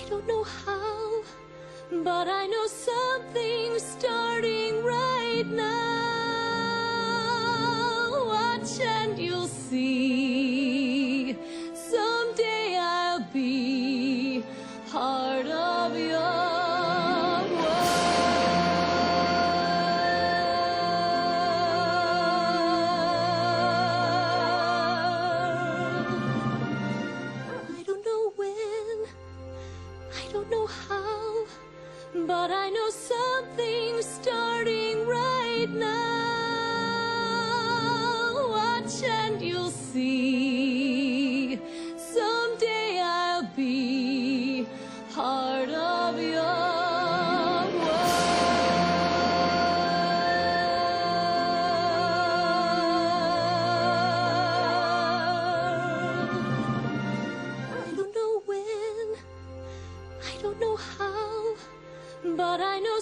don't know how, but I know something's starting right now. Watch and you'll see. Someday I'll be part of your but I know something's starting right now. Watch and you'll see. Someday I'll be part of your world. I don't know when, I don't know how, but I know